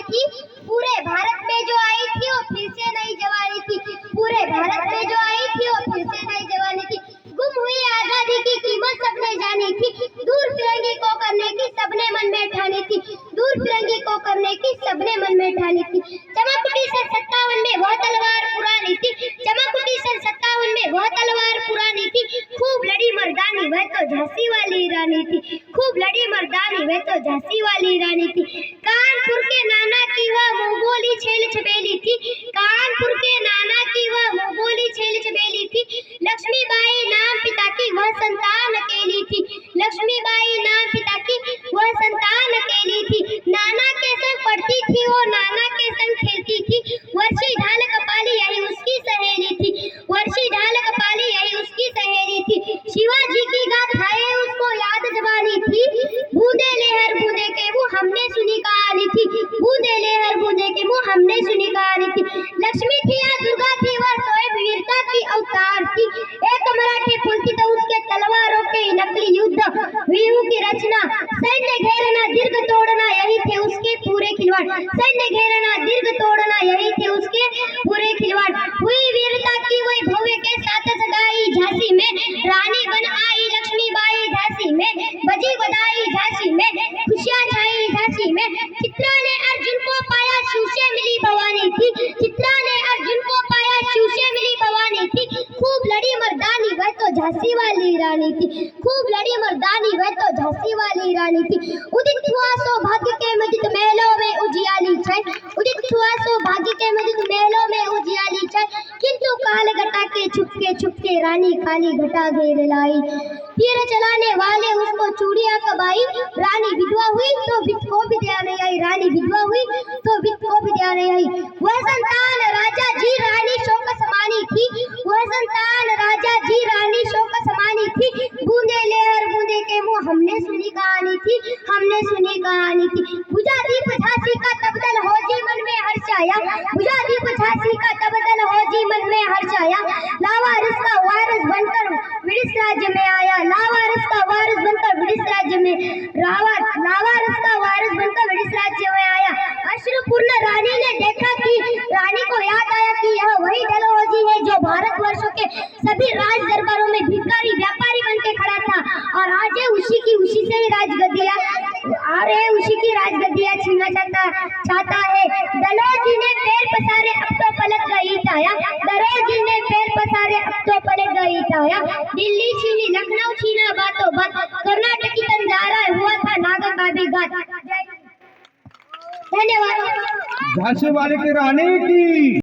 थी, पूरे भारत में जो आई थी वो फिर से नई जवानी थी। पूरे भारत में जो आई थी वो फिर से नई जवानी थी। गुम हुई आजादी की कीमत सबने जानी थी, दूर फिरंगी को करने की सबने मन में ठानी थी, दूर फिरंगी को करने की सबने मन में ठानी थी। चमक उठी सन 57 में वह तलवार पुरानी थी, चमक उठी सन 57 में वह तलवार पुरानी थी। खूब लड़ी मर्दानी वह तो झांसी वाली रानी थी, खूब लड़ी मर्दानी वह तो झांसी वाली रानी थी। कानपुर के नाना की वह मुंह बोली छेल छबेली थी, कानपुर के नाना की वह मुंह बोली छेल छबेली थी। लक्ष्मीबाई नाम पिता की वह संतान अकेली थी, लक्ष्मीबाई नाम पिता की वह संतान अकेली थी। नाना के संग पढ़ती थी वो, नाना के संग खेलती थी, वर्षी ढाल कपाली यही उसकी सहेली थी, वर्षी ढाल कपाली यही उसकी सहेली थी। शिवाजी की गाथाएं उसको याद जबानी थी, बूंदे लहर बूंदे के वो हमने सुनी कहानी थी, बूंदे लहर बूंदे के वो हमने सुनी कहानी थी। लक्ष्मी थी या दुर्गा थी वह स्वयं वीरता की अवतार थी, एक मराठी पुलकी तो उसके तलवारों के नकली युद्ध व्यूह की रचना। सैन्य घेरना दीर्घ तोड़ना यही थे उसके पूरे खिलवाड़, सैन्य घेरना दीर्घ तोड़ना यही थे उसके पूरे खिलवाड़। हुई वीरता की वही भव्य के साथ सगाई झांसी में, रानी बन आई लक्ष्मीबाई झांसी में, बजी बधाई झांसी में, खुशियां छाई झांसी में। चित्रा ने अर्जुन को पाया शिव से मिली भवानी थी, चित्रा ने अर्जुन को पाया शिव से मिली भवानी थी। खूब लड़ी मर्दानी वह तो झांसी वाली रानी थी, खूब लड़ी मर्दानी वह तो झांसी वाली रानी थी। उदित हुआ सौभाग्य के मजिद महलों में उजियाली छाई, उदित हुआ सौभाग्य के मजिद महलों में उजियाली छाई। किंतु काल घटा के छुपके रानी काली घटा घेर लाई। तीर चलाने वाले उसको चूड़ियां कबाई, रानी विधवा हुई तो वित्त को भी दया नहीं आई, रानी विधवा हुई तो वित्त को भी दया नहीं आई। वह संतान राजा जी रानी शोक समानी थी, वह संतान राजा जी रानी शोक समानी थी। बूंदे लहर बूंदे के मुंह हमने सुनी कहानी थी, हमने सुनी कहानी थी। बुझा दीप झांसी का तबदल हो जी मन में हर्ष आया, बुझा दीप झांसी का तबदल हो जी मन में हर्ष आया। लावारिस का वारिस बनकर ब्रिटिश राज्य में आया, लावारिस का वारिस बनकर ब्रिटिश राज्य में, लावारिस का वारिस बनकर ब्रिटिश राज्य में आया। अश्रुपूर्ण रानी ने देखा कि रानी को याद आया कि यह वही डलहौजी है जो भारतवर्षों के सभी राज दरबारों में भिखारी व्यापारी बन के खड़ा था, और आज उसी से ही राजगद्दियां उसी की राजगद्दियां छीनना चाहता है। डलहौजी ने पैर पसारे अब तो पलट गई छाया, डलहौजी ने पैर पसारे अब तो पलट गई छाया। दिल्ली छीनी लखनऊ छीना बातों बात, कर्नाटक की तंजारा हुआ था नागा का भी घात। धन्यवाद। झांसी वाले की रानी की